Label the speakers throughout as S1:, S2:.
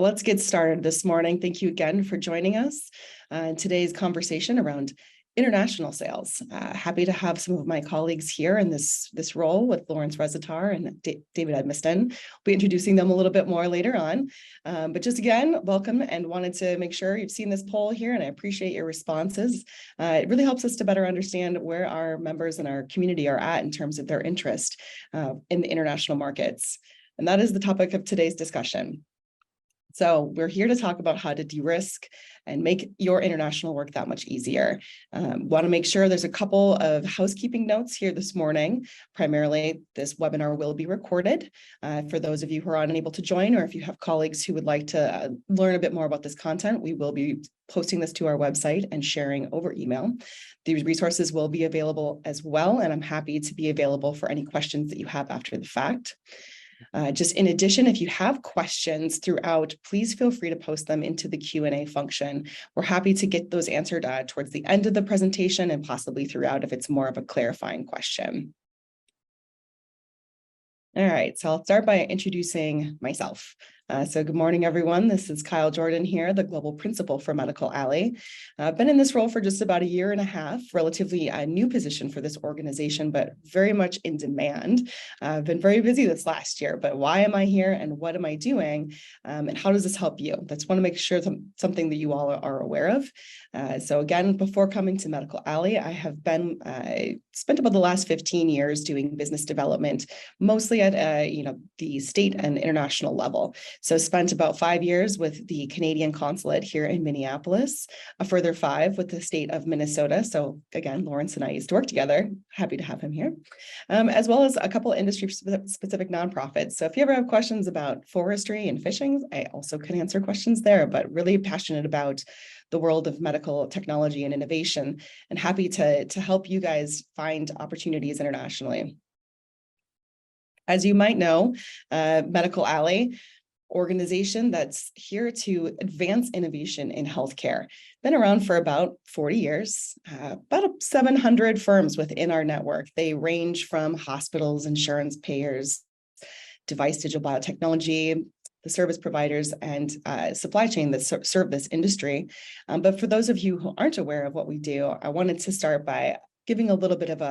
S1: Well, let's get started this morning. Thank you again for joining us in today's conversation around international sales. Happy to have some of my colleagues here in this role with Lawrence Rezatar and David Edmiston. We'll be introducing them a little bit more later on. But just again, welcome, and wanted to make sure you've seen this poll here, and I appreciate your responses. It really helps us to better understand where our members and our community are at in terms of their interest in the international markets. And that is the topic of today's discussion. So we're here to talk about how to de-risk and make your international work that much easier. Want to make sure there's a couple of housekeeping notes here this morning. Primarily, this webinar will be recorded for those of you who are unable to join, or if you have colleagues who would like to learn a bit more about this content, we will be posting this to our website and sharing over email. These resources will be available as well, and I'm happy to be available for any questions that you have after the fact. Just in addition, if you have questions throughout, please feel free to post them into the Q&A function. We're happy to get those answered towards the end of the presentation and possibly throughout if it's more of a clarifying question. All right, so I'll start by introducing myself. So good morning, everyone. This is Kyle Jordan here, the Global Principal for Medical Alley. I've been in this role for just about a year and a half, relatively a new position for this organization, but very much in demand. I've been very busy this last year, but why am I here and what am I doing? And how does this help you? That's want to make sure something that you all are aware of. So again, before coming to Medical Alley, I have spent about the last 15 years doing business development, mostly at the state and international level. So spent about 5 years with the Canadian consulate here in Minneapolis, a further 5 with the state of Minnesota. So again, Lawrence and I used to work together. Happy to have him here, as well as a couple of industry-specific nonprofits. So if you ever have questions about forestry and fishing, I also can answer questions there, but really passionate about the world of medical technology and innovation, and happy to help you guys find opportunities internationally. As you might know, Medical Alley, organization that's here to advance innovation in healthcare. Been around for about 40 years, about 700 firms within our network. They range from hospitals, insurance payers, device digital biotechnology, the service providers, and supply chain that serve this industry. But for those of you who aren't aware of what we do, I wanted to start by giving a little bit of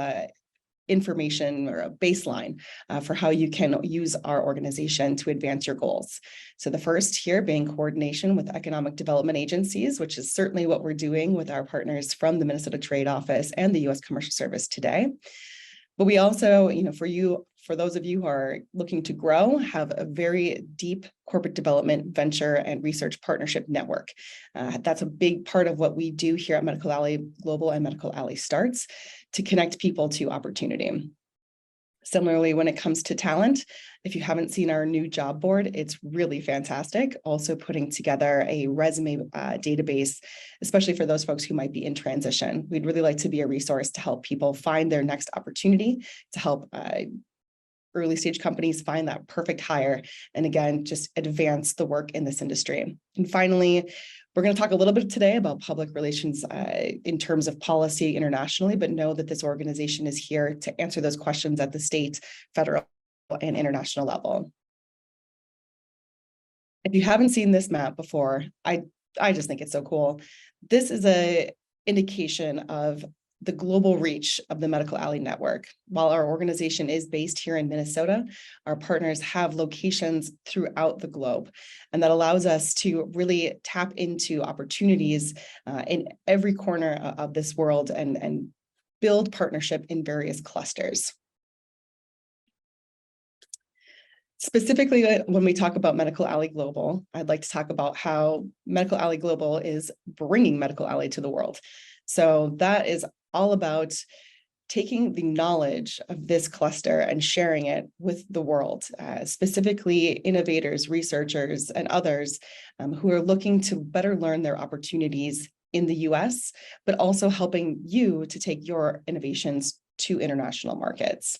S1: information or a baseline for how you can use our organization to advance your goals. So the first here being coordination with economic development agencies, which is certainly what we're doing with our partners from the Minnesota Trade Office and the U.S. Commercial Service today. But we also, for those of you who are looking to grow, have a very deep corporate development, venture, and research partnership network. That's a big part of what we do here at Medical Alley Global and Medical Alley Starts, to connect people to opportunity. Similarly, when it comes to talent, if you haven't seen our new job board, it's really fantastic. Also putting together a resume database, especially for those folks who might be in transition. We'd really like to be a resource to help people find their next opportunity, to help early stage companies find that perfect hire, and again, just advance the work in this industry. And finally, we're going to talk a little bit today about public relations in terms of policy internationally, but know that this organization is here to answer those questions at the state, federal, and international level. If you haven't seen this map before, I just think it's so cool. This is an indication of the global reach of the Medical Alley network. While our organization is based here in Minnesota, our partners have locations throughout the globe. And that allows us to really tap into opportunities in every corner of this world and build partnership in various clusters. Specifically, when we talk about Medical Alley Global, I'd like to talk about how Medical Alley Global is bringing Medical Alley to the world. So that is all about taking the knowledge of this cluster and sharing it with the world, specifically innovators, researchers, and others who are looking to better learn their opportunities in the US, but also helping you to take your innovations to international markets.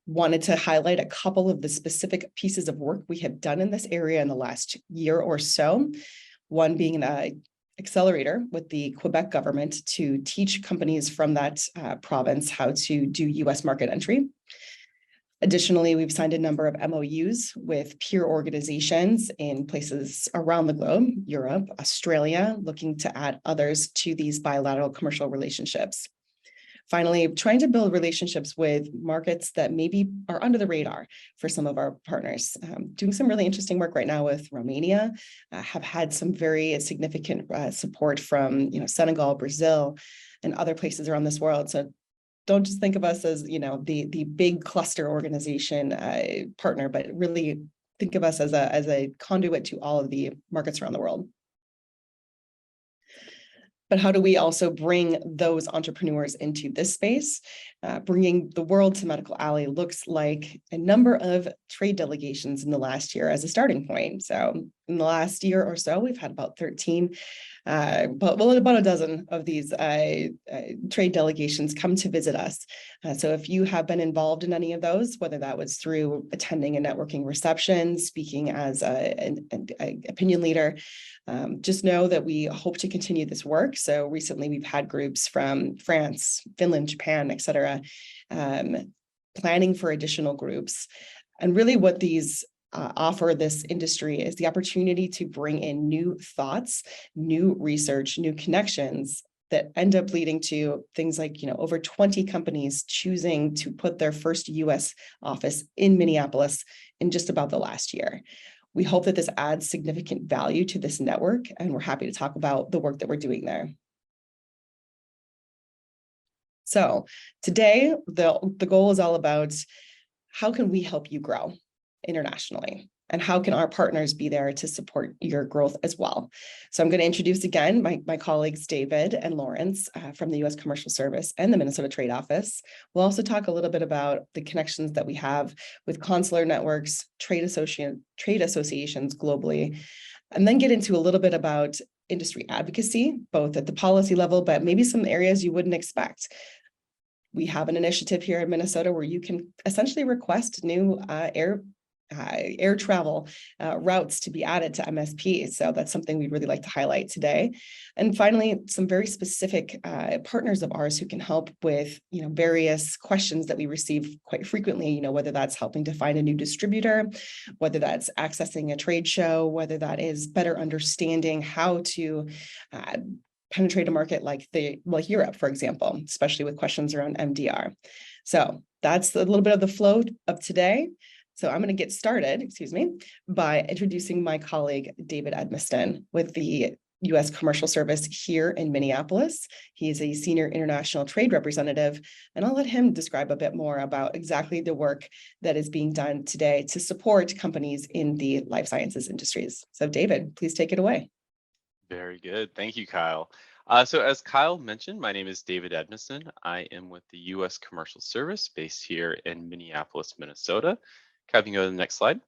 S1: Wanted to highlight a couple of the specific pieces of work we have done in this area in the last year or so. One being an accelerator with the Quebec government to teach companies from that province how to do US market entry. Additionally, we've signed a number of MOUs with peer organizations in places around the globe, Europe, Australia, looking to add others to these bilateral commercial relationships. Finally, trying to build relationships with markets that maybe are under the radar for some of our partners. Doing some really interesting work right now with Romania, have had some very significant support from Senegal, Brazil, and other places around this world. So don't just think of us as the big cluster organization partner, but really think of us as a conduit to all of the markets around the world. But how do we also bring those entrepreneurs into this space? Bringing the world to Medical Alley looks like a number of trade delegations in the last year as a starting point. So in the last year or so, we've had about 13, about a dozen of these trade delegations come to visit us. So if you have been involved in any of those, whether that was through attending a networking reception, speaking as an opinion leader, just know that we hope to continue this work. So recently we've had groups from France, Finland, Japan, et cetera, planning for additional groups. And really what these offer this industry is the opportunity to bring in new thoughts, new research, new connections that end up leading to things like, over 20 companies choosing to put their first US office in Minneapolis in just about the last year. We hope that this adds significant value to this network, and we're happy to talk about the work that we're doing there. So today, the goal is all about how can we help you grow internationally? And how can our partners be there to support your growth as well? So I'm going to introduce again my colleagues, David and Lawrence from the U.S. Commercial Service and the Minnesota Trade Office. We'll also talk a little bit about the connections that we have with consular networks, trade associations globally, and then get into a little bit about industry advocacy, both at the policy level, but maybe some areas you wouldn't expect. We have an initiative here in Minnesota where you can essentially request new air travel routes to be added to MSP. So that's something we'd really like to highlight today. And finally, some very specific partners of ours who can help with various questions that we receive quite frequently, whether that's helping to find a new distributor, whether that's accessing a trade show, whether that is better understanding how to penetrate a market like Europe, for example, especially with questions around MDR. So that's a little bit of the flow of today. So I'm going to get started, by introducing my colleague, David Edmiston, with the U.S. Commercial Service here in Minneapolis. He is a senior international trade representative, and I'll let him describe a bit more about exactly the work that is being done today to support companies in the life sciences industries. So David, please take it away.
S2: Very good. Thank you, Kyle. So as Kyle mentioned, my name is David Edmiston. I am with the U.S. Commercial Service based here in Minneapolis, Minnesota. Can you go to the next slide?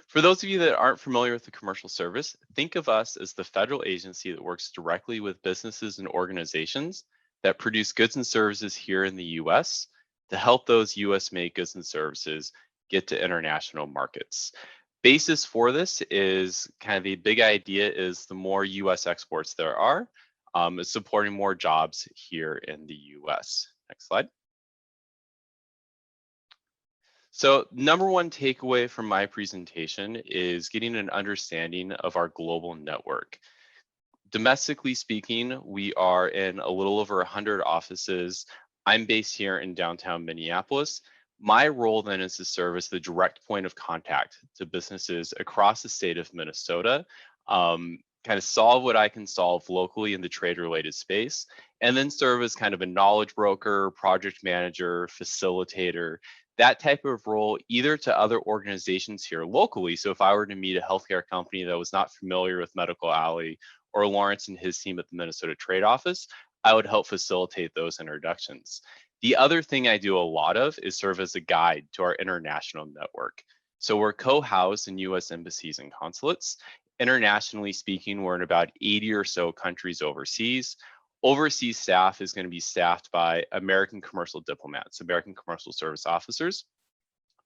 S2: For those of you that aren't familiar with the Commercial Service, think of us as the federal agency that works directly with businesses and organizations that produce goods and services here in the U.S. to help those U.S.-made goods and services get to international markets. Basis for this is kind of the big idea is the more U.S. exports there are, is supporting more jobs here in the U.S. Next slide. So number one takeaway from my presentation is getting an understanding of our global network. Domestically speaking, we are in a little over 100 offices. I'm based here in downtown Minneapolis. My role then is to serve as the direct point of contact to businesses across the state of Minnesota, kind of solve what I can solve locally in the trade-related space, and then serve as kind of a knowledge broker, project manager, facilitator, that type of role either to other organizations here locally. So if I were to meet a healthcare company that was not familiar with Medical Alley or Lawrence and his team at the Minnesota Trade Office, I would help facilitate those introductions. The other thing I do a lot of is serve as a guide to our international network. So we're co-housed in US embassies and consulates. Internationally speaking, we're in about 80 or so countries overseas. Overseas staff is going to be staffed by American commercial diplomats, American commercial service officers.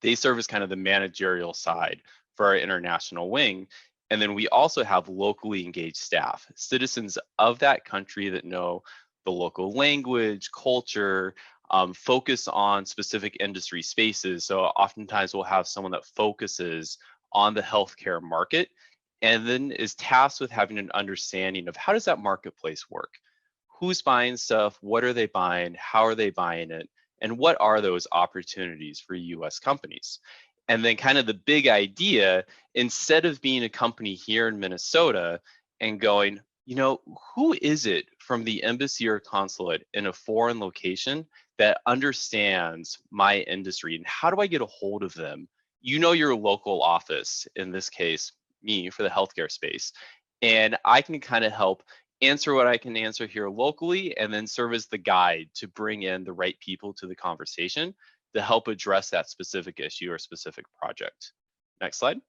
S2: They serve as kind of the managerial side for our international wing. And then we also have locally engaged staff, citizens of that country that know the local language, culture, focus on specific industry spaces. So oftentimes we'll have someone that focuses on the healthcare market and then is tasked with having an understanding of how does that marketplace work? Who's buying stuff? What are they buying? How are they buying it? And what are those opportunities for US companies? And then kind of the big idea, instead of being a company here in Minnesota and going, you know, who is it from the embassy or consulate in a foreign location that understands my industry and how do I get a hold of them? You know, your local office, in this case, me for the healthcare space, and I can kind of help answer what I can answer here locally and then serve as the guide to bring in the right people to the conversation to help address that specific issue or specific project. Next slide.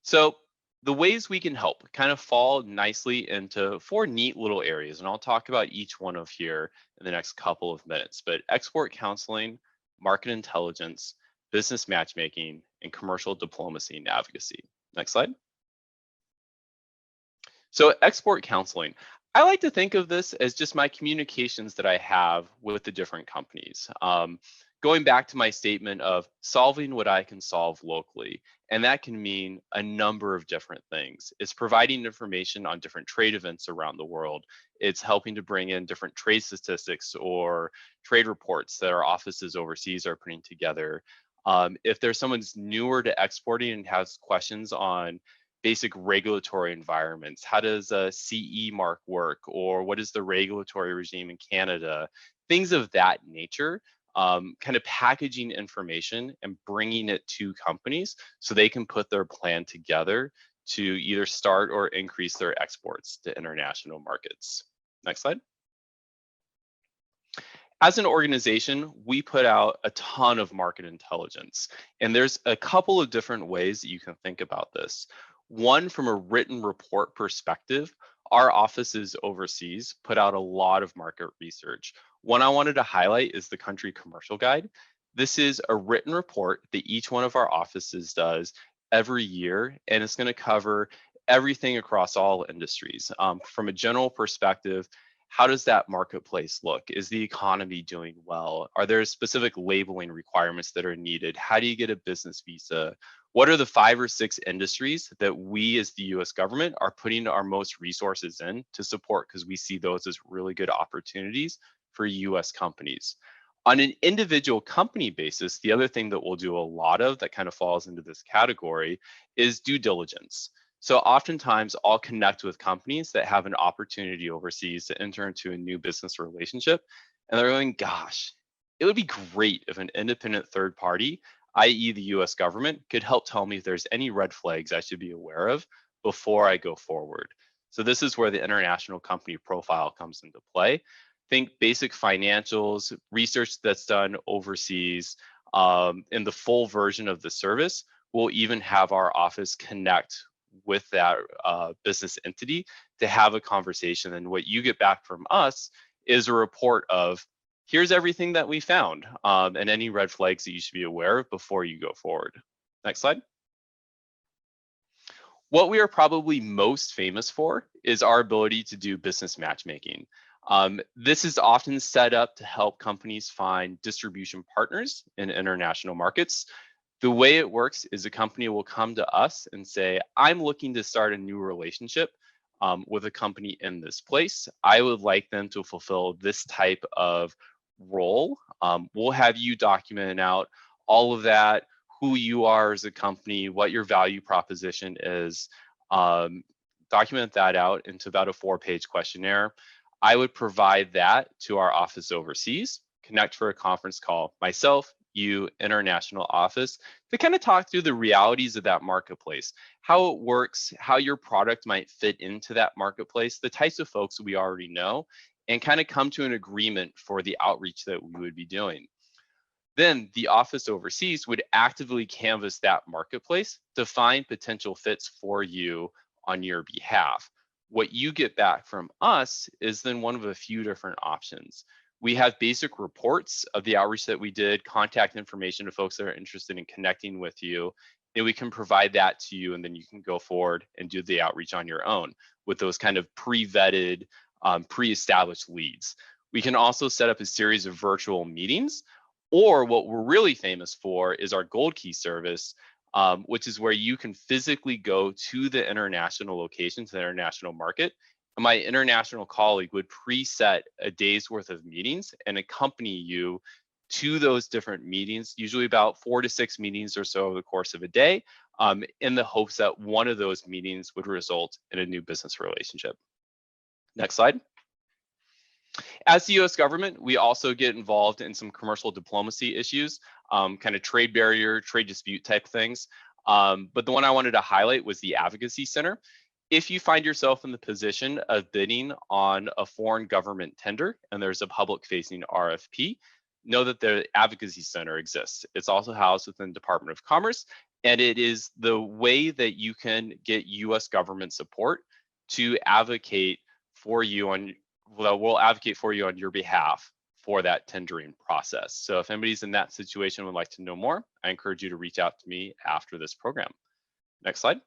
S2: So the ways we can help kind of fall nicely into four neat little areas, and I'll talk about each one of here in the next couple of minutes, but export counseling, market intelligence, business matchmaking, and commercial diplomacy and advocacy. Next slide. So export counseling, I like to think of this as just my communications that I have with the different companies. Going back to my statement of solving what I can solve locally, and that can mean a number of different things. It's providing information on different trade events around the world. It's helping to bring in different trade statistics or trade reports that our offices overseas are putting together. If there's someone's newer to exporting and has questions on basic regulatory environments. How does a CE mark work? Or what is the regulatory regime in Canada? Things of that nature, kind of packaging information and bringing it to companies so they can put their plan together to either start or increase their exports to international markets. Next slide. As an organization, we put out a ton of market intelligence, and there's a couple of different ways that you can think about this. One, from a written report perspective, our offices overseas put out a lot of market research. One I wanted to highlight is the Country Commercial Guide. This is a written report that each one of our offices does every year, and it's going to cover everything across all industries. From a general perspective, how does that marketplace look? Is the economy doing well? Are there specific labeling requirements that are needed? How do you get a business visa? What are the 5 or 6 industries that we as the US government are putting our most resources in to support, because we see those as really good opportunities for US companies. On an individual company basis, the other thing that we'll do a lot of that kind of falls into this category is due diligence. So oftentimes I'll connect with companies that have an opportunity overseas to enter into a new business relationship. And they're going, gosh, it would be great if an independent third party, i.e. the US government, could help tell me if there's any red flags I should be aware of before I go forward. So this is where the international company profile comes into play. Think basic financials, research that's done overseas, in the full version of the service. We'll even have our office connect with that business entity to have a conversation. And what you get back from us is a report of, here's everything that we found, and any red flags that you should be aware of before you go forward. Next slide. What we are probably most famous for is our ability to do business matchmaking. This is often set up to help companies find distribution partners in international markets. The way it works is a company will come to us and say, I'm looking to start a new relationship with a company in this place. I would like them to fulfill this type of role. We'll have you document out all of that, who you are as a company, what your value proposition is, document that out into about a 4-page questionnaire. I would provide that to our office overseas, connect for a conference call, myself, you, international office, to kind of talk through the realities of that marketplace, how it works, how your product might fit into that marketplace, the types of folks we already know, and kind of come to an agreement for the outreach that we would be doing. Then the office overseas would actively canvass that marketplace to find potential fits for you on your behalf. What you get back from us is then one of a few different options. We have basic reports of the outreach that we did, contact information of folks that are interested in connecting with you, and we can provide that to you, and then you can go forward and do the outreach on your own with those kind of pre-vetted, pre-established leads. We can also set up a series of virtual meetings, or what we're really famous for is our Gold Key service, which is where you can physically go to the international location, to the international market. And my international colleague would preset a day's worth of meetings and accompany you to those different meetings, usually about 4 to 6 meetings or so over the course of a day, in the hopes that one of those meetings would result in a new business relationship. Next slide. As the US government, we also get involved in some commercial diplomacy issues, kind of trade barrier, trade dispute type things. But the one I wanted to highlight was the Advocacy Center. If you find yourself in the position of bidding on a foreign government tender and there's a public facing RFP, know that the Advocacy Center exists. It's also housed within the Department of Commerce, and it is the way that you can get US government support to advocate for you on, well, we'll advocate for you on your behalf for that tendering process. So if anybody's in that situation and would like to know more, I encourage you to reach out to me after this program. Next slide.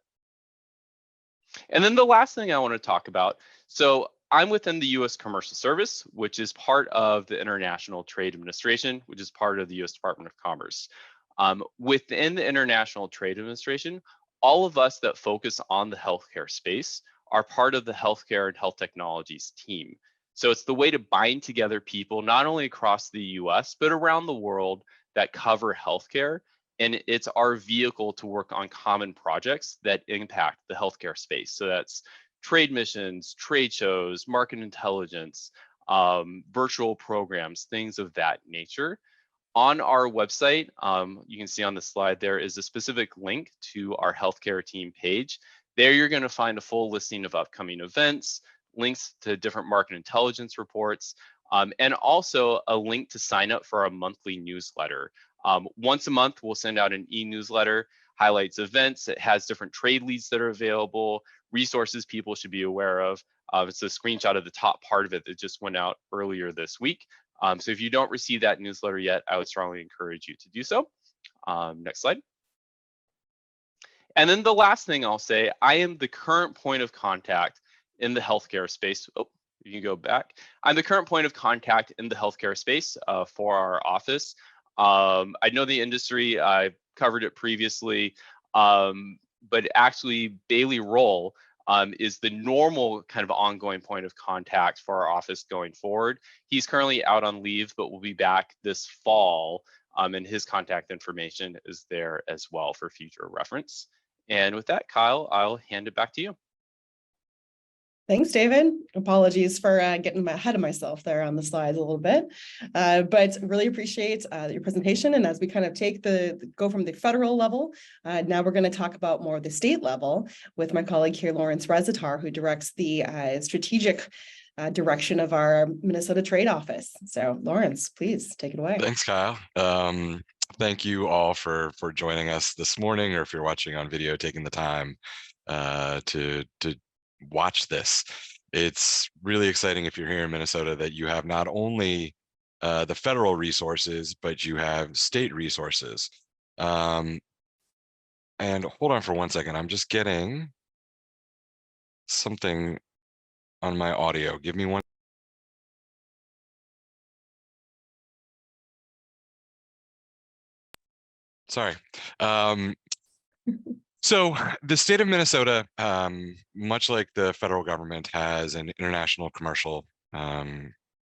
S2: And then the last thing I want to talk about, so I'm within the US Commercial Service, which is part of the International Trade Administration, which is part of the US Department of Commerce. Within the International Trade Administration, all of us that focus on the healthcare space are part of the healthcare and health technologies team. So it's the way to bind together people, not only across the US, but around the world that cover healthcare. And it's our vehicle to work on common projects that impact the healthcare space. So that's trade missions, trade shows, market intelligence, virtual programs, things of that nature. On our website, you can see on the slide, there is a specific link to our healthcare team page. There you're going to find a full listing of upcoming events, links to different market intelligence reports, and also a link to sign up for our monthly newsletter. Once a month, we'll send out an e-newsletter, highlights events. It has different trade leads that are available, resources people should be aware of. It's a screenshot of the top part of it that just went out earlier this week. So if you don't receive that newsletter yet, I would strongly encourage you to do so. Next slide. And then the last thing I'll say, I am the current point of contact in the healthcare space. Oh, you can go back. I'm the current point of contact in the healthcare space for our office. I know the industry, I've covered it previously, but actually Bailey Roll is the normal kind of ongoing point of contact for our office going forward. He's currently out on leave, but will be back this fall, and his contact information is there as well for future reference. And with that, Kyle, I'll hand it back to you.
S1: Thanks, David. Apologies for getting ahead of myself there on the slides a little bit, but really appreciate your presentation. And as we kind of go from the federal level, now we're going to talk about more of the state level with my colleague here, Lawrence Rezatar, who directs the strategic direction of our Minnesota Trade Office. So Lawrence, please take it away.
S3: Thanks, Kyle. Thank you all for joining us this morning, or if you're watching on video, taking the time to watch this. It's really exciting if you're here in Minnesota that you have not only the federal resources, but you have state resources. And hold on for 1 second. I'm just getting something on my audio. Give me one. Sorry. So the state of Minnesota, much like the federal government, has an international commercial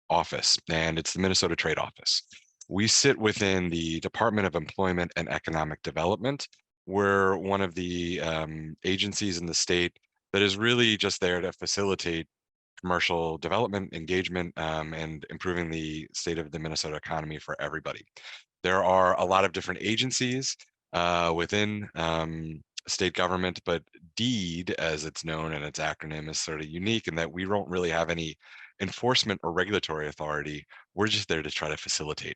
S3: office, and it's the Minnesota Trade Office. We sit within the Department of Employment and Economic Development. We're one of the agencies in the state that is really just there to facilitate commercial development, engagement, and improving the state of the Minnesota economy for everybody. There are a lot of different agencies within state government, but DEED, as it's known, and its acronym, is sort of unique in that we don't really have any enforcement or regulatory authority. We're just there to try to facilitate.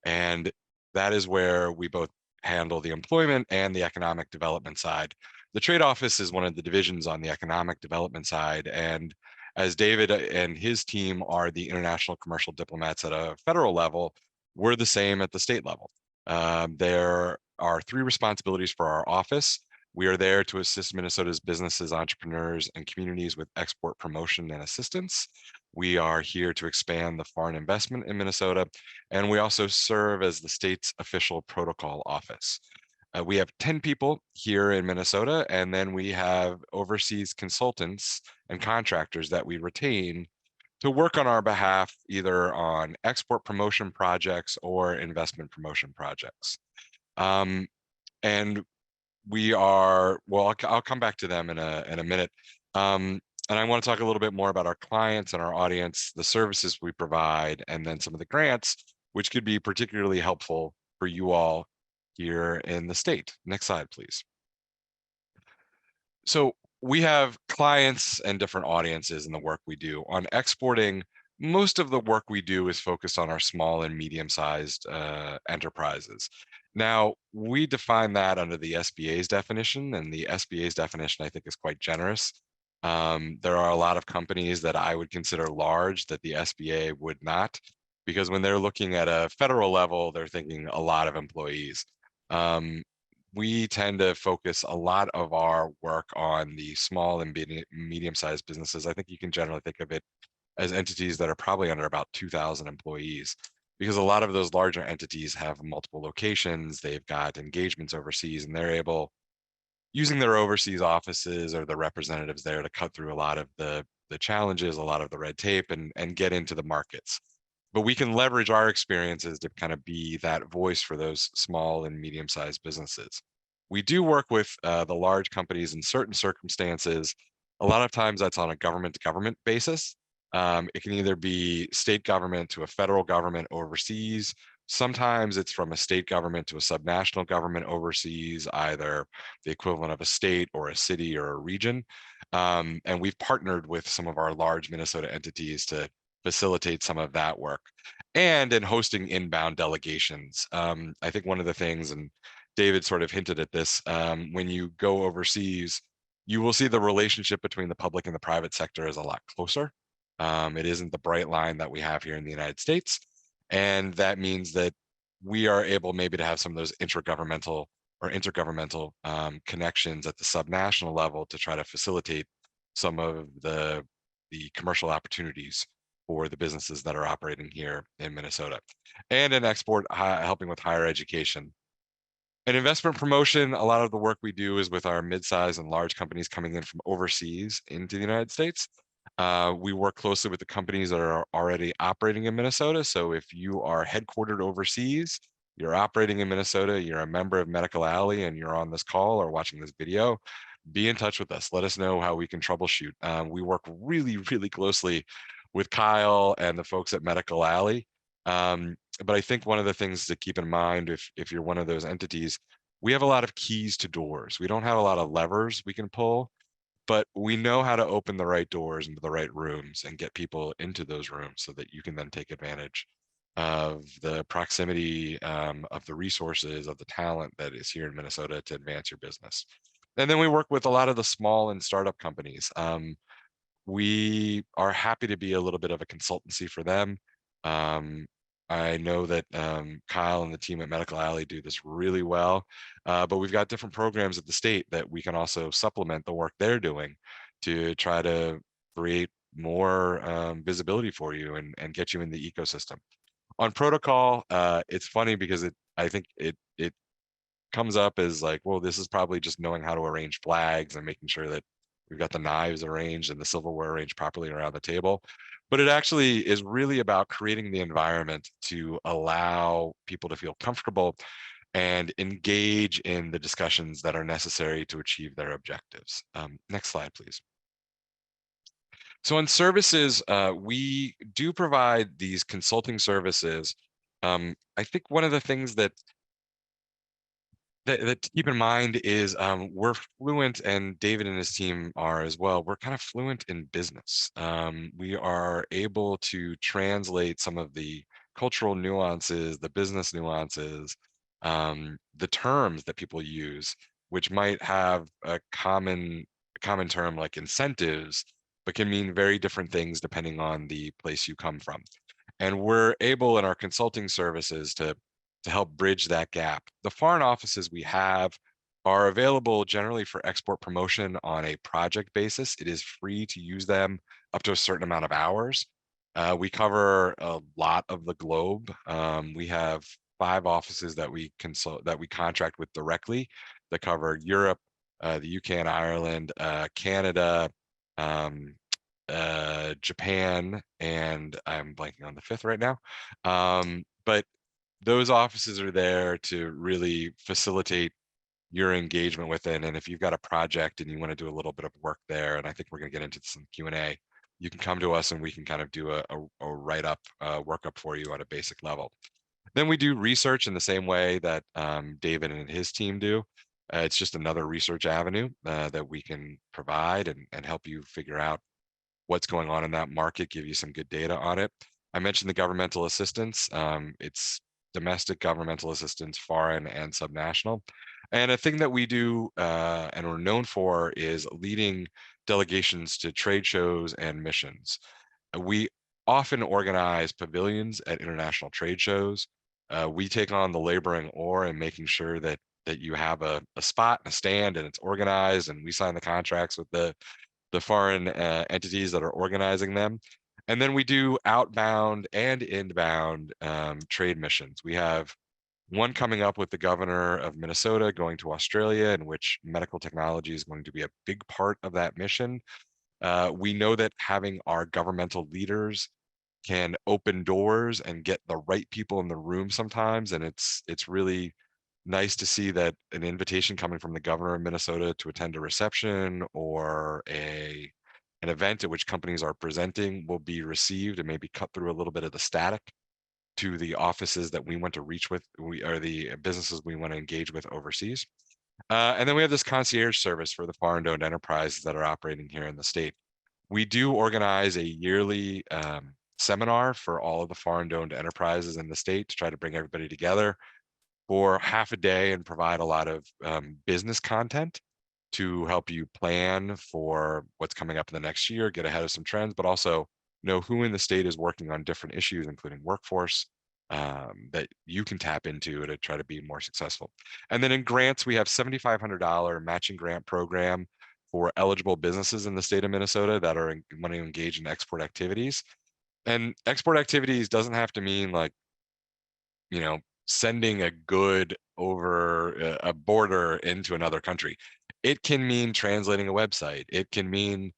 S3: And that is where we both handle the employment and the economic development side. The trade office is one of the divisions on the economic development side. And as David and his team are the international commercial diplomats at a federal level, we're the same at the state level. There are 3 responsibilities for our office. We are there to assist Minnesota's businesses, entrepreneurs, and communities with export promotion and assistance. We are here to expand the foreign investment in Minnesota, and we also serve as the state's official protocol office. We have 10 people here in Minnesota, and then we have overseas consultants and contractors that we retain to work on our behalf, either on export promotion projects or investment promotion projects. And we are, well, I'll come back to them in a minute. And I want to talk a little bit more about our clients and our audience, the services we provide, and then some of the grants, which could be particularly helpful for you all here in the state. Next slide, please. So we have clients and different audiences in the work we do. On exporting, most of the work we do is focused on our small and medium-sized enterprises. Now, we define that under the SBA's definition, and the SBA's definition, I think, is quite generous. There are a lot of companies that I would consider large that the SBA would not, because when they're looking at a federal level, they're thinking a lot of employees. We tend to focus a lot of our work on the small and medium-sized businesses. I think you can generally think of it as entities that are probably under about 2,000 employees, because a lot of those larger entities have multiple locations, they've got engagements overseas, and they're able, using their overseas offices or the representatives there, to cut through a lot of the challenges, a lot of the red tape, and get into the markets. But we can leverage our experiences to kind of be that voice for those small and medium-sized businesses. We do work with the large companies in certain circumstances. A lot of times that's on a government-to-government basis. It can either be state government to a federal government overseas. Sometimes it's from a state government to a subnational government overseas, either the equivalent of a state or a city or a region. And we've partnered with some of our large Minnesota entities to facilitate some of that work, and in hosting inbound delegations. I think one of the things, and David sort of hinted at this, when you go overseas, you will see the relationship between the public and the private sector is a lot closer. It isn't the bright line that we have here in the United States. And that means that we are able maybe to have some of those intergovernmental connections at the subnational level to try to facilitate some of the commercial opportunities for the businesses that are operating here in Minnesota. And in export, helping with higher education. In investment promotion, a lot of the work we do is with our mid-size and large companies coming in from overseas into the United States. We work closely with the companies that are already operating in Minnesota. So if you are headquartered overseas, you're operating in Minnesota, you're a member of Medical Alley, and you're on this call or watching this video, be in touch with us. Let us know how we can troubleshoot. We work really, really closely with Kyle and the folks at Medical Alley. But I think one of the things to keep in mind, if you're one of those entities, we have a lot of keys to doors. We don't have a lot of levers we can pull, but we know how to open the right doors into the right rooms and get people into those rooms so that you can then take advantage of the proximity, of the resources, of the talent that is here in Minnesota to advance your business. And then we work with a lot of the small and startup companies. We are happy to be a little bit of a consultancy for them. I know that Kyle and the team at Medical Alley do this really well, but we've got different programs at the state that we can also supplement the work they're doing to try to create more visibility for you and get you in the ecosystem. On protocol, it's funny because I think it comes up as like, well, this is probably just knowing how to arrange flags and making sure that we've got the knives arranged and the silverware arranged properly around the table. But it actually is really about creating the environment to allow people to feel comfortable and engage in the discussions that are necessary to achieve their objectives. Next slide, please. So on services, we do provide these consulting services. I think one of the things that to keep in mind is we're fluent, and David and his team are as well. We're kind of fluent in business. We are able to translate some of the cultural nuances, the business nuances, the terms that people use, which might have a common term like incentives, but can mean very different things depending on the place you come from. And we're able in our consulting services to help bridge that gap. The foreign offices we have are available generally for export promotion on a project basis. It is free to use them up to a certain amount of hours. We cover a lot of the globe. We have 5 offices that we contract with directly that cover Europe, the UK and Ireland, Canada, Japan, and I'm blanking on the 5th right now. But those offices are there to really facilitate your engagement with it. And if you've got a project and you want to do a little bit of work there, and I think we're going to get into some Q&A, you can come to us and we can kind of do a write-up, workup for you at a basic level. Then we do research in the same way that David and his team do. It's just another research avenue that we can provide and help you figure out what's going on in that market, give you some good data on it. I mentioned the governmental assistance. It's domestic governmental assistance, foreign and subnational. And a thing that we do and we're known for is leading delegations to trade shows and missions. We often organize pavilions at international trade shows. We take on the laboring oar and making sure that you have a spot and a stand and it's organized, and we sign the contracts with the foreign entities that are organizing them. And then we do outbound and inbound trade missions. We have one coming up with the governor of Minnesota going to Australia, in which medical technology is going to be a big part of that mission. We know that having our governmental leaders can open doors and get the right people in the room sometimes. And it's really nice to see that an invitation coming from the governor of Minnesota to attend a reception or an event at which companies are presenting will be received and maybe cut through a little bit of the static to the offices that we want to reach with, or the businesses we want to engage with overseas. And then we have this concierge service for the foreign-owned enterprises that are operating here in the state. We do organize a yearly seminar for all of the foreign-owned enterprises in the state to try to bring everybody together for half a day and provide a lot of business content to help you plan for what's coming up in the next year, get ahead of some trends, but also know who in the state is working on different issues, including workforce, that you can tap into to try to be more successful. And then in grants, we have $7,500 matching grant program for eligible businesses in the state of Minnesota that are wanting to engage in export activities. And export activities doesn't have to mean like, sending a good over a border into another country. It can mean translating a website. It can mean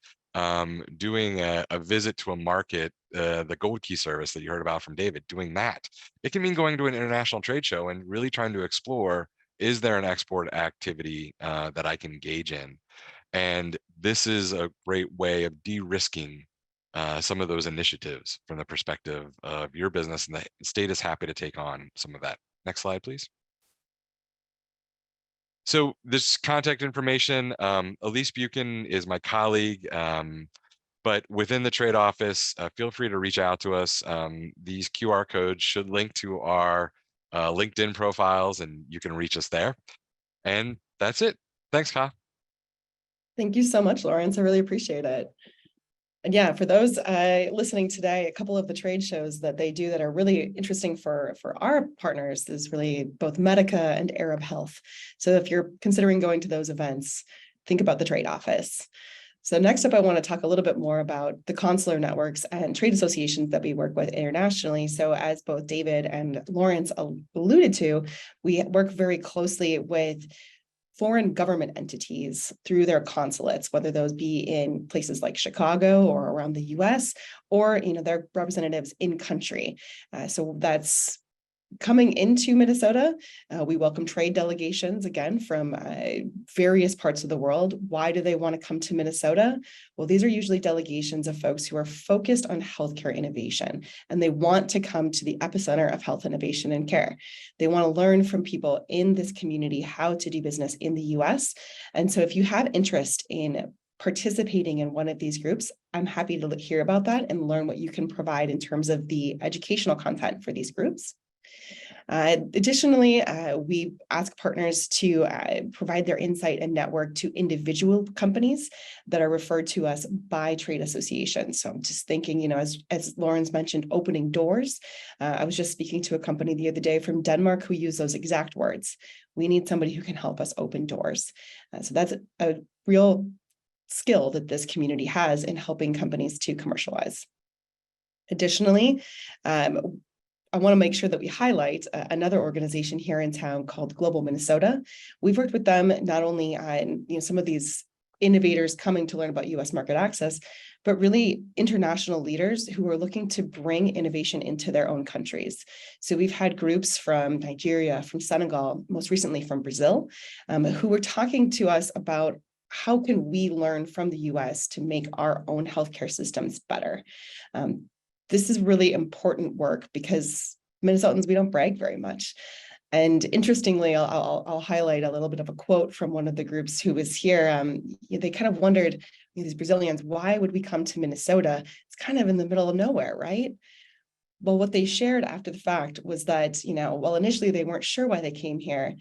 S3: doing a visit to a market, the Gold Key service that you heard about from David, doing that. It can mean going to an international trade show and really trying to explore, is there an export activity that I can engage in? And this is a great way of de-risking some of those initiatives from the perspective of your business, and the state is happy to take on some of that. Next slide, please. So this contact information, Elise Buchan is my colleague, but within the trade office, feel free to reach out to us. These QR codes should link to our LinkedIn profiles, and you can reach us there. And that's it. Thanks, Ka.
S1: Thank you so much, Lawrence. I really appreciate it. And yeah, for those listening today, a couple of the trade shows that they do that are really interesting for our partners is really both Medica and Arab Health. So if you're considering going to those events, think about the trade office. So next up, I want to talk a little bit more about the consular networks and trade associations that we work with internationally. So as both David and Lawrence alluded to, we work very closely with foreign government entities through their consulates, whether those be in places like Chicago or around the US, or their representatives in country. So that's coming into Minnesota. We welcome trade delegations again from various parts of the world. Why do they want to come to Minnesota? Well, these are usually delegations of folks who are focused on healthcare innovation, and they want to come to the epicenter of health innovation and care. They want to learn from people in this community how to do business in the US. And so if you have interest in participating in one of these groups, I'm happy to hear about that and learn what you can provide in terms of the educational content for these groups. Additionally, we ask partners to provide their insight and network to individual companies that are referred to us by trade associations. So I'm just thinking, you know, as Lauren's mentioned, opening doors. I was just speaking to a company the other day from Denmark who used those exact words. We need somebody who can help us open doors. So that's a real skill that this community has in helping companies to commercialize. Additionally, I want to make sure that we highlight another organization here in town called Global Minnesota. We've worked with them not only on some of these innovators coming to learn about U.S. market access, but really international leaders who are looking to bring innovation into their own countries. So we've had groups from Nigeria, from Senegal, most recently from Brazil, who were talking to us about how can we learn from the U.S. to make our own healthcare systems better. This is really important work because Minnesotans, we don't brag very much. And interestingly, I'll highlight a little bit of a quote from one of the groups who was here. They kind of wondered, these Brazilians, why would we come to Minnesota? It's kind of in the middle of nowhere, right? Well, what they shared after the fact was that, while initially they weren't sure why they came here,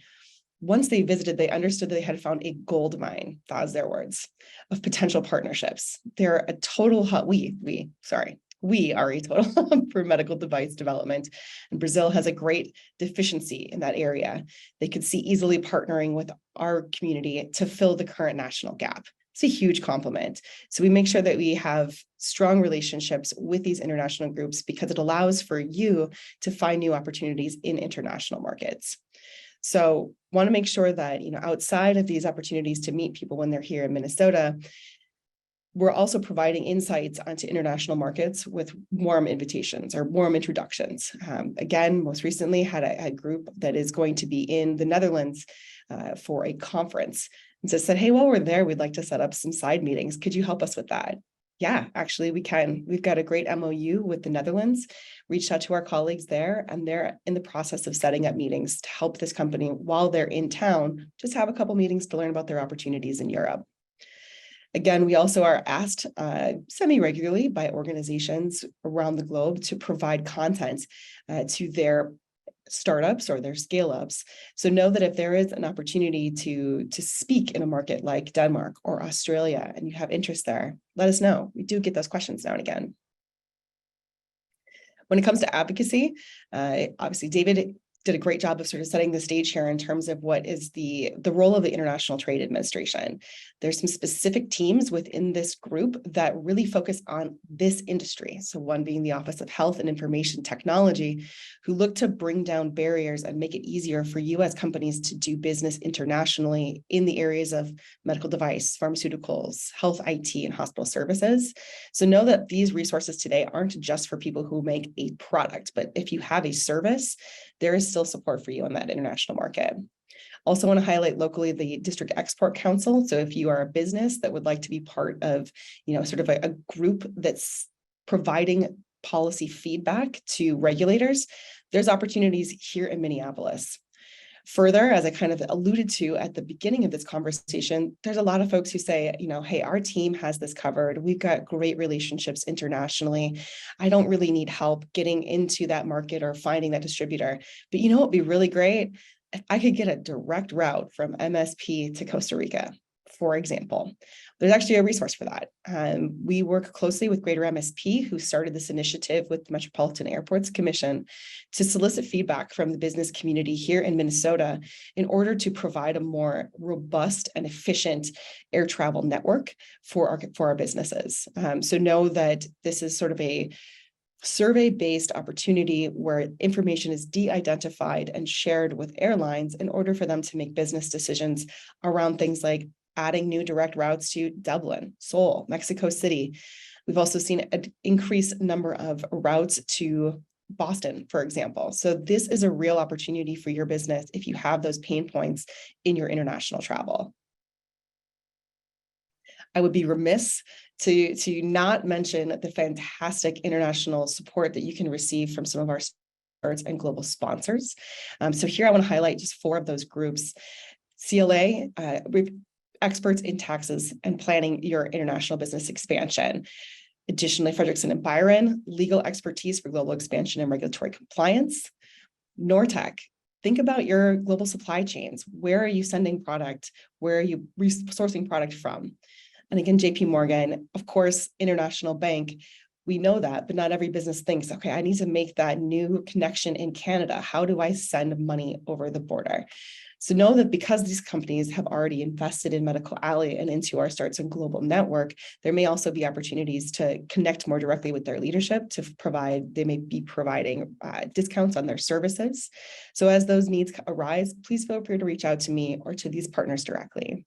S1: once they visited, they understood that they had found a gold mine, that was their words, of potential partnerships. They're a total we are a total hub for medical device development, and Brazil has a great deficiency in that area. They could see easily partnering with our community to fill the current national gap. It's a huge compliment. So we make sure that we have strong relationships with these international groups because it allows for you to find new opportunities in international markets. So want to make sure that, outside of these opportunities to meet people when they're here in Minnesota, we're also providing insights onto international markets with warm invitations or warm introductions. Again, most recently had a group that is going to be in the Netherlands for a conference. And so said, hey, while we're there, we'd like to set up some side meetings. Could you help us with that? Yeah, actually we can. We've got a great MOU with the Netherlands, reached out to our colleagues there, and they're in the process of setting up meetings to help this company while they're in town, just have a couple meetings to learn about their opportunities in Europe. Again, we also are asked semi-regularly by organizations around the globe to provide content to their startups or their scale-ups. So know that if there is an opportunity to speak in a market like Denmark or Australia and you have interest there, let us know. We do get those questions now and again. When it comes to advocacy, obviously David did a great job of sort of setting the stage here in terms of what is the role of the International Trade Administration. There's some specific teams within this group that really focus on this industry. So one being the Office of Health and Information Technology, who look to bring down barriers and make it easier for U.S. companies to do business internationally in the areas of medical device, pharmaceuticals, health IT, and hospital services. So know that these resources today aren't just for people who make a product, but if you have a service, there is still support for you in that international market. Also want to highlight locally the District Export Council. So if you are a business that would like to be part of, sort of a group that's providing policy feedback to regulators, there's opportunities here in Minneapolis. Further, as I kind of alluded to at the beginning of this conversation, there's a lot of folks who say, hey, our team has this covered. We've got great relationships internationally. I don't really need help getting into that market or finding that distributor. But what would be really great? If I could get a direct route from MSP to Costa Rica, for example. There's actually a resource for that. We work closely with Greater MSP, who started this initiative with the Metropolitan Airports Commission to solicit feedback from the business community here in Minnesota in order to provide a more robust and efficient air travel network for our businesses. So know that this is sort of a survey-based opportunity where information is de-identified and shared with airlines in order for them to make business decisions around things like adding new direct routes to Dublin, Seoul, Mexico City. We've also seen an increased number of routes to Boston, for example. So this is a real opportunity for your business if you have those pain points in your international travel. I would be remiss to not mention the fantastic international support that you can receive from some of our experts and global sponsors. So here I want to highlight just 4 of those groups. CLA, experts in taxes and planning your international business expansion. Additionally, Frederickson and Byron, legal expertise for global expansion and regulatory compliance. Nortech, think about your global supply chains. Where are you sending product? Where are you sourcing product from? And again, JP Morgan, of course, international bank, we know that, but not every business thinks, okay, I need to make that new connection in Canada. How do I send money over the border? So know that because these companies have already invested in Medical Alley and into our Starts and Global Network, there may also be opportunities to connect more directly with their leadership to provide, they may be providing discounts on their services. So as those needs arise, please feel free to reach out to me or to these partners directly.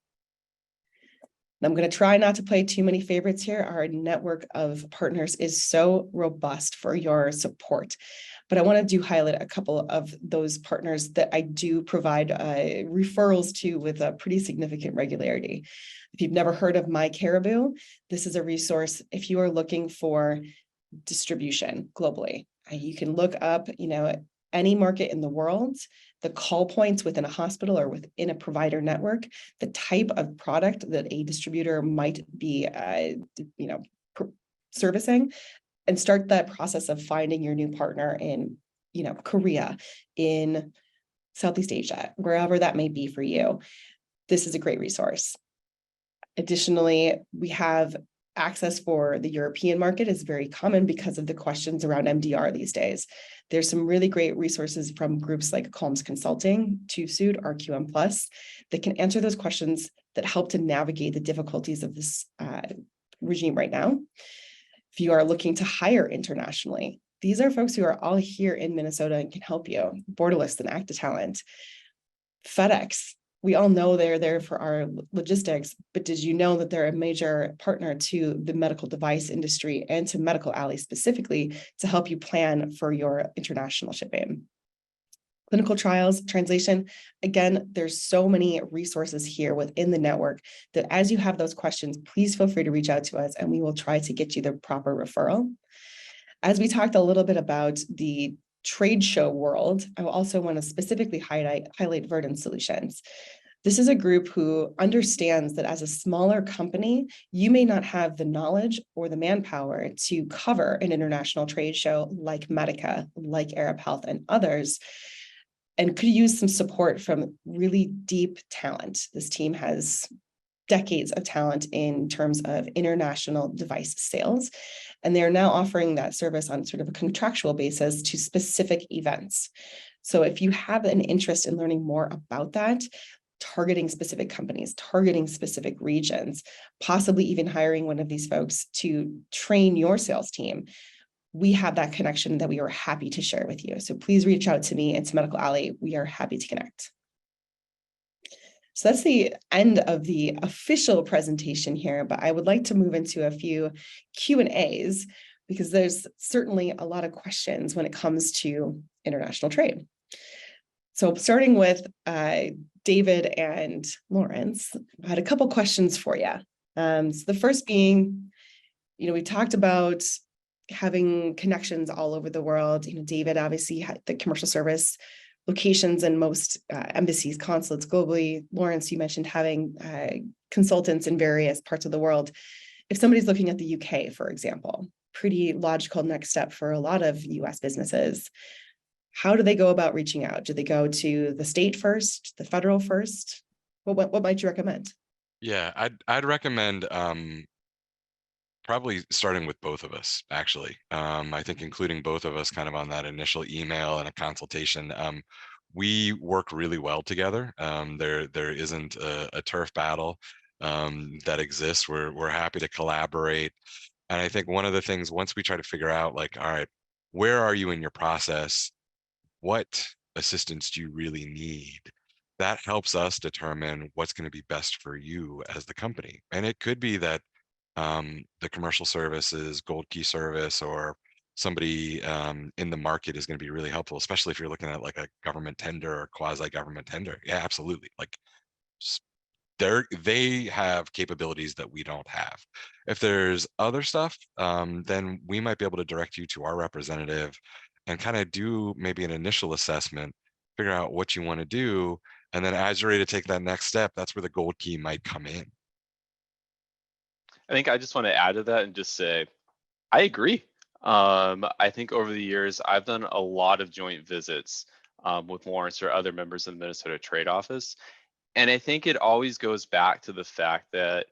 S1: I'm going to try not to play too many favorites here. Our network of partners is so robust for your support. But I want to highlight a couple of those partners that I do provide referrals to with a pretty significant regularity. If you've never heard of My Caribou, this is a resource if you are looking for distribution globally. You can look up, any market in the world, the call points within a hospital or within a provider network, the type of product that a distributor might be, servicing, and start that process of finding your new partner in, Korea, in Southeast Asia, wherever that may be for you. This is a great resource. Additionally, we have access for the European market is very common because of the questions around MDR these days. There's some really great resources from groups like Colms Consulting, TwoSuit, RQM Plus that can answer those questions that help to navigate the difficulties of this regime right now. If you are looking to hire internationally, these are folks who are all here in Minnesota and can help you. Borderless and Actitalent, FedEx. We all know they're there for our logistics, but did you know that they're a major partner to the medical device industry and to Medical Alley specifically to help you plan for your international shipping? Clinical trials, translation. Again, there's so many resources here within the network that as you have those questions, please feel free to reach out to us and we will try to get you the proper referral. As we talked a little bit about the trade show world, I also want to specifically highlight Verdant Solutions. This is a group who understands that as a smaller company, you may not have the knowledge or the manpower to cover an international trade show like Medica, like Arab Health and others, and could use some support from really deep talent. This team has decades of talent in terms of international device sales. And they're now offering that service on sort of a contractual basis to specific events. So if you have an interest in learning more about that, targeting specific companies, targeting specific regions, possibly even hiring one of these folks to train your sales team, we have that connection that we are happy to share with you. So please reach out to me and to Medical Alley. We are happy to connect. So that's the end of the official presentation here, but I would like to move into a few Q&As because there's certainly a lot of questions when it comes to international trade. So starting with David and Lawrence, I had a couple questions for you. So the first being, we talked about having connections all over the world. David obviously had the commercial service locations in most embassies, consulates globally. Lawrence, you mentioned having consultants in various parts of the world. If somebody's looking at the UK, for example, pretty logical next step for a lot of US businesses. How do they go about reaching out? Do they go to the state first, the federal first? What might you recommend?
S3: Yeah, I'd recommend probably starting with both of us, actually. I think including both of us kind of on that initial email and a consultation. We work really well together. There isn't a turf battle that exists. We're happy to collaborate. And I think one of the things, once we try to figure out like, all right, where are you in your process? What assistance do you really need? That helps us determine what's going to be best for you as the company. And it could be that the commercial services, Gold Key service, or somebody in the market is going to be really helpful, especially if you're looking at like a government tender or quasi-government tender. Yeah, absolutely. Like they have capabilities that we don't have. If there's other stuff, then we might be able to direct you to our representative and kind of do maybe an initial assessment, figure out what you want to do. And then as you're ready to take that next step, that's where the Gold Key might come in.
S2: I think I just want to add to that and just say, I agree. I think over the years, I've done a lot of joint visits with Lawrence or other members of the Minnesota Trade Office. And I think it always goes back to the fact that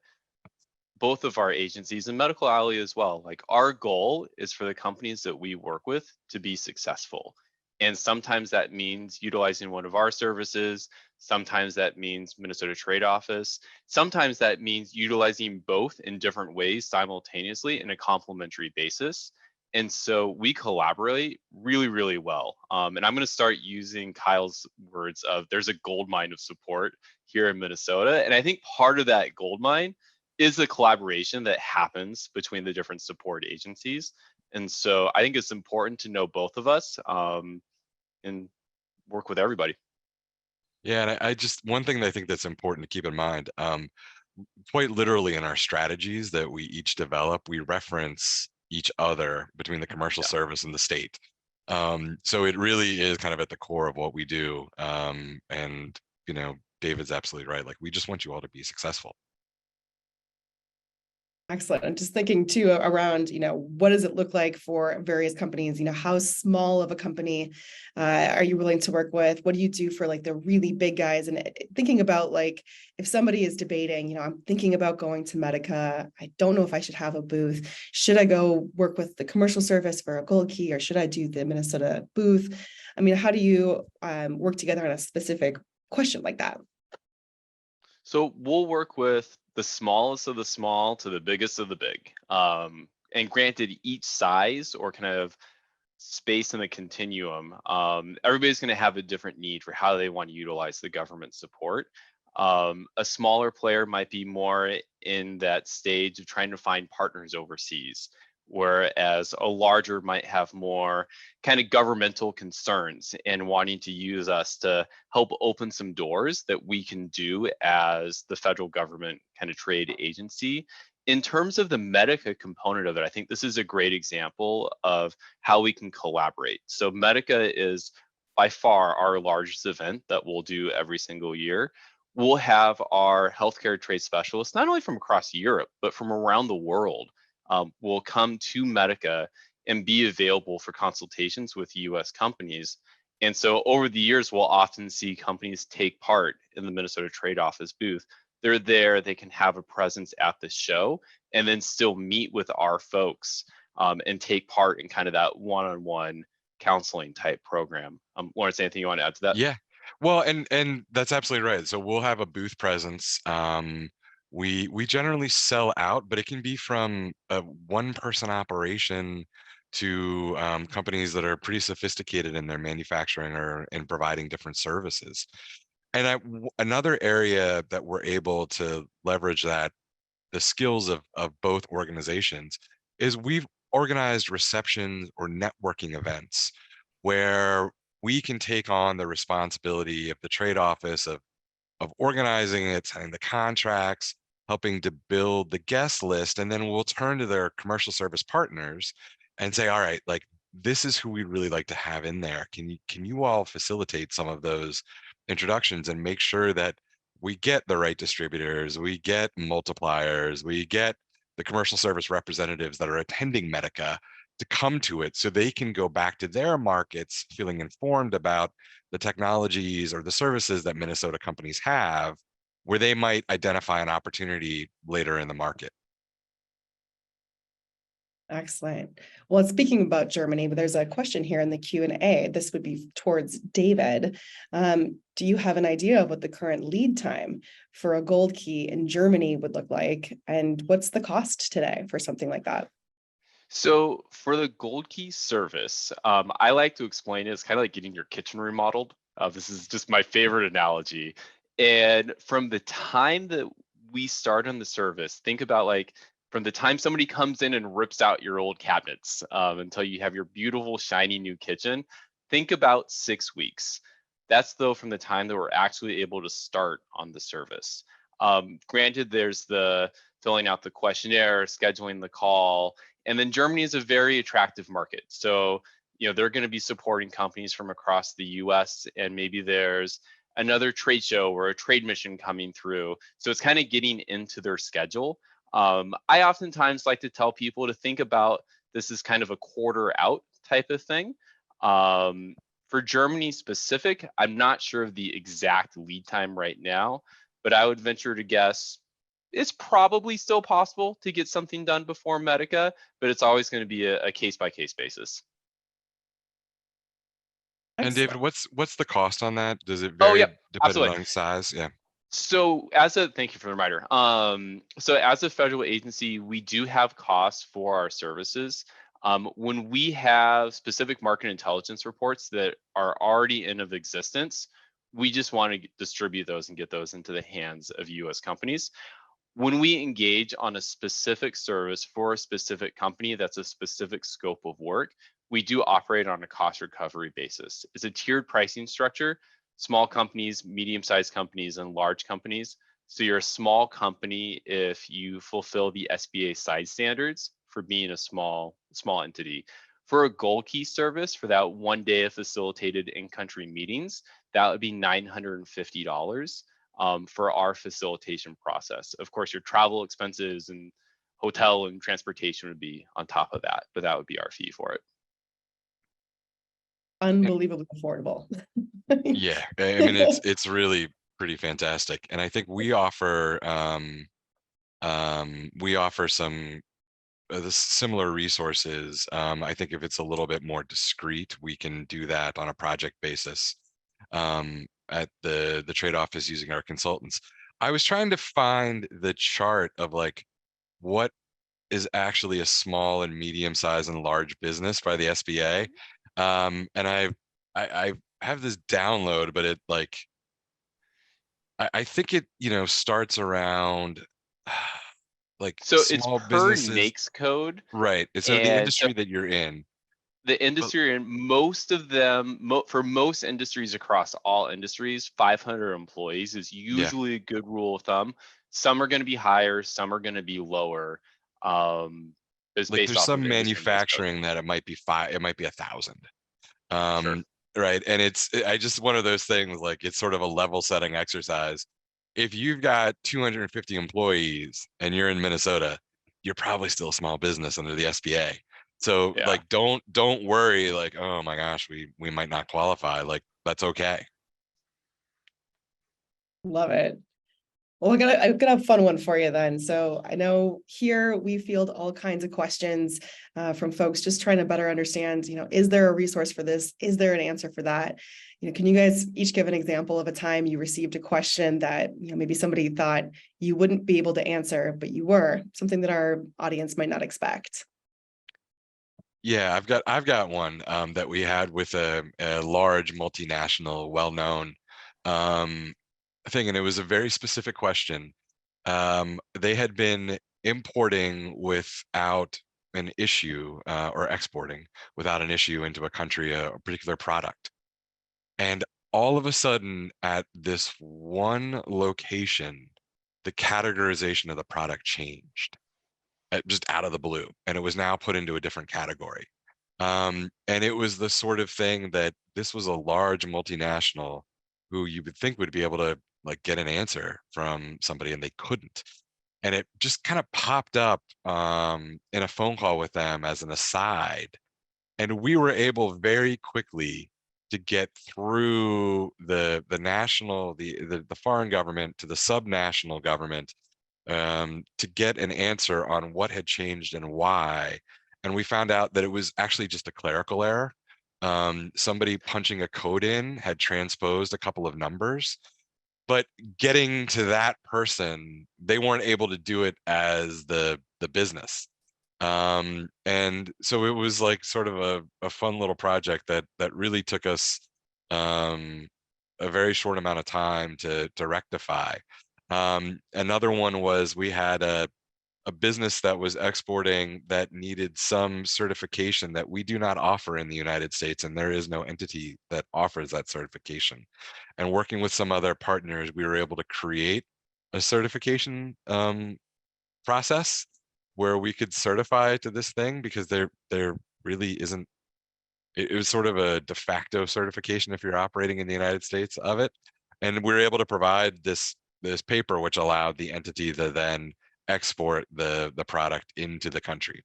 S2: both of our agencies and Medical Alley as well, like our goal is for the companies that we work with to be successful. And sometimes that means utilizing one of our services. Sometimes that means Minnesota Trade Office. Sometimes that means utilizing both in different ways simultaneously in a complementary basis. And so we collaborate really, really well. And I'm going to start using Kyle's words of there's a gold mine of support here in Minnesota. And I think part of that gold mine is the collaboration that happens between the different support agencies. And so I think it's important to know both of us and work with everybody.
S3: Yeah, and I just one thing that I think that's important to keep in mind, quite literally in our strategies that we each develop, we reference each other between the commercial service and the state. So it really is kind of at the core of what we do. And David's absolutely right. Like, we just want you all to be successful.
S1: Excellent. I'm just thinking too around, what does it look like for various companies? How small of a company are you willing to work with? What do you do for like the really big guys? And thinking about like, if somebody is debating, I'm thinking about going to Medica. I don't know if I should have a booth. Should I go work with the commercial service for a Gold Key, or should I do the Minnesota booth? I mean, how do you work together on a specific question like that?
S2: So we'll work with the smallest of the small to the biggest of the big. And granted, each size or kind of space in the continuum, everybody's going to have a different need for how they want to utilize the government support. A smaller player might be more in that stage of trying to find partners overseas, whereas a larger might have more kind of governmental concerns and wanting to use us to help open some doors that we can do as the federal government kind of trade agency. In terms of the Medica component of it, I think this is a great example of how we can collaborate. So Medica is by far our largest event that we'll do every single year. We'll have our healthcare trade specialists, not only from across Europe, but from around the world, will come to Medica and be available for consultations with US companies. And so over the years, we'll often see companies take part in the Minnesota Trade Office booth. They're there, they can have a presence at the show, and then still meet with our folks and take part in kind of that one-on-one counseling type program. Lawrence, anything you want to add to that?
S3: Yeah, well, and that's absolutely right. So we'll have a booth presence. We generally sell out, but it can be from a one-person operation to companies that are pretty sophisticated in their manufacturing or in providing different services. And another area that we're able to leverage the skills of both organizations is we've organized receptions or networking events where we can take on the responsibility of the trade office of organizing it, signing the contracts, helping to build the guest list, and then we'll turn to their commercial service partners and say, all right, like, this is who we'd really like to have in there. Can you all facilitate some of those introductions and make sure that we get the right distributors, we get multipliers, we get the commercial service representatives that are attending Medica to come to it so they can go back to their markets feeling informed about the technologies or the services that Minnesota companies have, where they might identify an opportunity later in the market.
S1: Excellent. Well, speaking about Germany, but there's a question here in the Q&A. This would be towards David. Do you have an idea of what the current lead time for a Gold Key in Germany would look like? And what's the cost today for something like that?
S2: So for the Gold Key service, I like to explain it as kind of like getting your kitchen remodeled. This is just my favorite analogy. And from the time that we start on the service, think about like from the time somebody comes in and rips out your old cabinets until you have your beautiful, shiny new kitchen, think about 6 weeks. That's though from the time that we're actually able to start on the service. Granted, there's the filling out the questionnaire, scheduling the call, and then Germany is a very attractive market. So, they're going to be supporting companies from across the US, and maybe there's another trade show or a trade mission coming through. So it's kind of getting into their schedule. I oftentimes like to tell people to think about this as kind of a quarter out type of thing. For Germany specific, I'm not sure of the exact lead time right now, but I would venture to guess it's probably still possible to get something done before Medica, but it's always going to be a case by case basis.
S3: And David,
S1: Excellent.
S3: what's the cost on that? Does it
S2: Oh,
S3: vary
S2: yep,
S3: depending
S2: absolutely.
S3: on size? Yeah.
S2: So thank you for the reminder. So as a federal agency, we do have costs for our services. When we have specific market intelligence reports that are already in of existence, we just want to distribute those and get those into the hands of US companies. When we engage on a specific service for a specific company that's a specific scope of work, we do operate on a cost recovery basis. It's a tiered pricing structure, small companies, medium-sized companies, and large companies. So you're a small company if you fulfill the SBA size standards for being a small entity. For a gold key service, for that 1 day of facilitated in-country meetings, that would be $950 for our facilitation process. Of course, your travel expenses and hotel and transportation would be on top of that, but that would be our fee for it.
S1: Unbelievably affordable.
S3: Yeah, I mean it's really pretty fantastic, and I think we offer some the similar resources. I think if it's a little bit more discreet, we can do that on a project basis at the trade office using our consultants. I was trying to find the chart of like what is actually a small and medium sized and large business by the SBA. And I have this download, but it like I think it starts around like
S2: So it's
S3: small
S2: per
S3: businesses,
S2: NAICS code.
S3: right? So the
S2: And so
S3: industry that you're in.
S2: the
S3: But
S2: industry, and most of them, for most industries across all industries, 500 employees is
S3: yeah,
S2: usually a good rule of thumb. Some are going to be higher, some are going to be lower. It's
S3: like
S2: based
S3: there's
S2: off of
S3: some
S2: industry NAICS code.
S3: manufacturing that it might be 1,000.
S2: Sure.
S3: Right. And I just one of those things, like it's sort of a level setting exercise. If you've got 250 employees and you're in Minnesota, you're probably still a small business under the SBA. So
S2: Yeah.
S3: like don't worry, like, oh my gosh, we might not qualify. Like that's okay.
S1: Love it. Well, I've got a fun one for you then. So I know here we field all kinds of questions from folks just trying to better understand, is there a resource for this? Is there an answer for that? Can you guys each give an example of a time you received a question that, maybe somebody thought you wouldn't be able to answer, but you were, something that our audience might not expect?
S3: Yeah, I've got one that we had with a large multinational, well-known thing, and it was a very specific question. They had been importing without an issue or exporting without an issue into a country, a particular product. And all of a sudden, at this one location, the categorization of the product changed just out of the blue, and it was now put into a different category. And it was the sort of thing that this was a large multinational who you would think would be able to like get an answer from somebody, and they couldn't. And it just kind of popped up in a phone call with them as an aside, and we were able very quickly to get through the national, the foreign government to the subnational government to get an answer on what had changed and why. And we found out that it was actually just a clerical error. Somebody punching a code in had transposed a couple of numbers, but getting to that person, they weren't able to do it as the business. And so it was like sort of a fun little project that really took us a very short amount of time to rectify. Another one was we had a business that was exporting that needed some certification that we do not offer in the United States, and there is no entity that offers that certification. And working with some other partners, we were able to create a certification process where we could certify to this thing, because there really isn't. It was sort of a de facto certification if you're operating in the United States of it, and we were able to provide this paper which allowed the entity to then export the product into the country.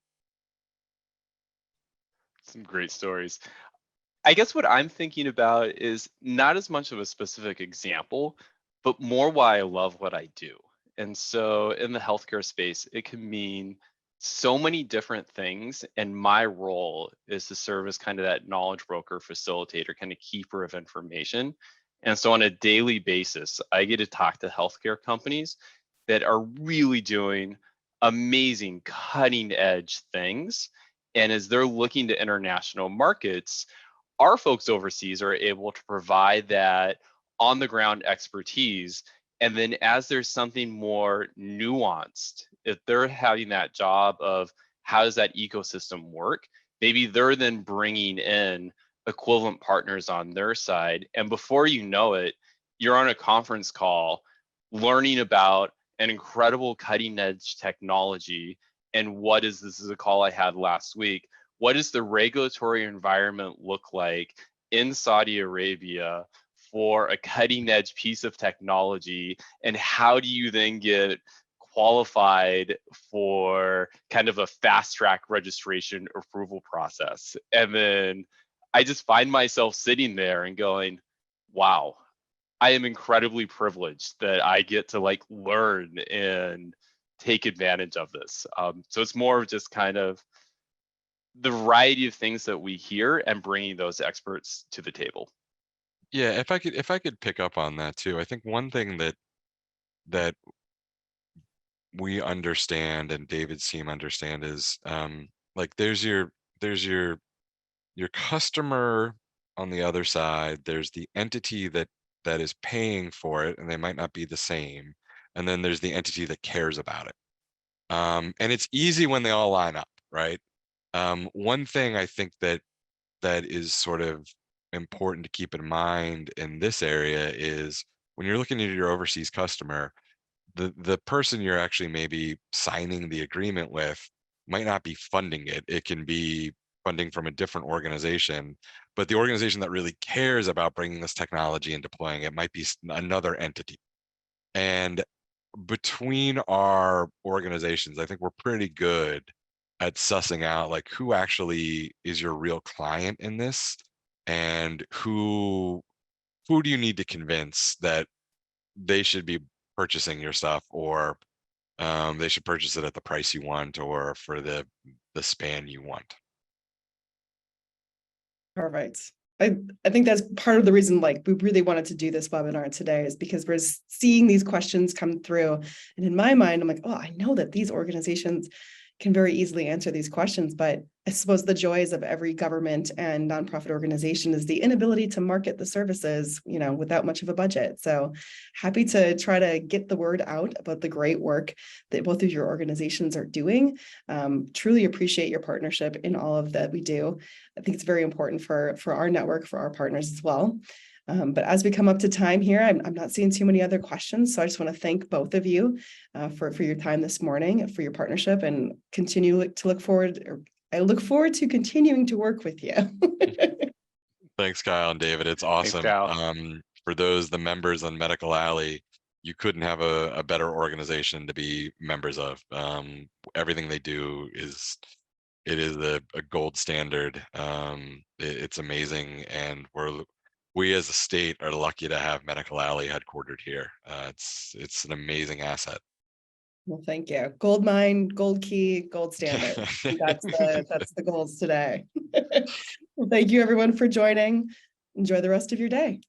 S2: Some great stories. I guess what I'm thinking about is not as much of a specific example, but more why I love what I do. And so in the healthcare space, it can mean so many different things. And my role is to serve as kind of that knowledge broker, facilitator, kind of keeper of information. And so on a daily basis, I get to talk to healthcare companies that are really doing amazing cutting edge things. And as they're looking to international markets, our folks overseas are able to provide that on the ground expertise. And then as there's something more nuanced, if they're having that job of how does that ecosystem work, maybe they're then bringing in equivalent partners on their side. And before you know it, you're on a conference call learning about an incredible cutting edge technology. And what is this is a call I had last week. What does the regulatory environment look like in Saudi Arabia for a cutting edge piece of technology? And how do you then get qualified for kind of a fast track registration approval process? And then I just find myself sitting there and going, wow, I am incredibly privileged that I get to like learn and take advantage of this. So it's more of just kind of the variety of things that we hear and bringing those experts to the table.
S3: Yeah, if I could pick up on that too. I think one thing that we understand and David's team understand is like there's your customer on the other side, there's the entity that is paying for it, and they might not be the same, and then there's the entity that cares about it. And it's easy when they all line up, right? One thing I think that is sort of important to keep in mind in this area is when you're looking at your overseas customer, the person you're actually maybe signing the agreement with might not be funding it. It can be funding from a different organization, but the organization that really cares about bringing this technology and deploying it might be another entity. And between our organizations, I think we're pretty good at sussing out like who actually is your real client in this, and who do you need to convince that they should be purchasing your stuff, or they should purchase it at the price you want or for the span you want.
S1: Perfect. I think that's part of the reason like we really wanted to do this webinar today is because we're seeing these questions come through. And in my mind, I'm like, oh, I know that these organizations can very easily answer these questions, but I suppose the joys of every government and nonprofit organization is the inability to market the services, you know, without much of a budget. So happy to try to get the word out about the great work that both of your organizations are doing. Truly appreciate your partnership in all of that we do. I think it's very important for our network, for our partners as well. But as we come up to time here, I'm not seeing too many other questions. So I just want to thank both of you for your time this morning, for your partnership, and continue to look forward. I look forward to continuing to work with you.
S3: Thanks, Kyle and David. It's awesome.
S2: Thanks, Kyle.
S3: For the members on Medical Alley, you couldn't have a better organization to be members of. Everything they do is a gold standard. It's amazing, and we as a state are lucky to have Medical Alley headquartered here. It's an amazing asset.
S1: Well, thank you. Gold mine, gold key, gold standard. That's the goals today. Well, thank you everyone for joining. Enjoy the rest of your day.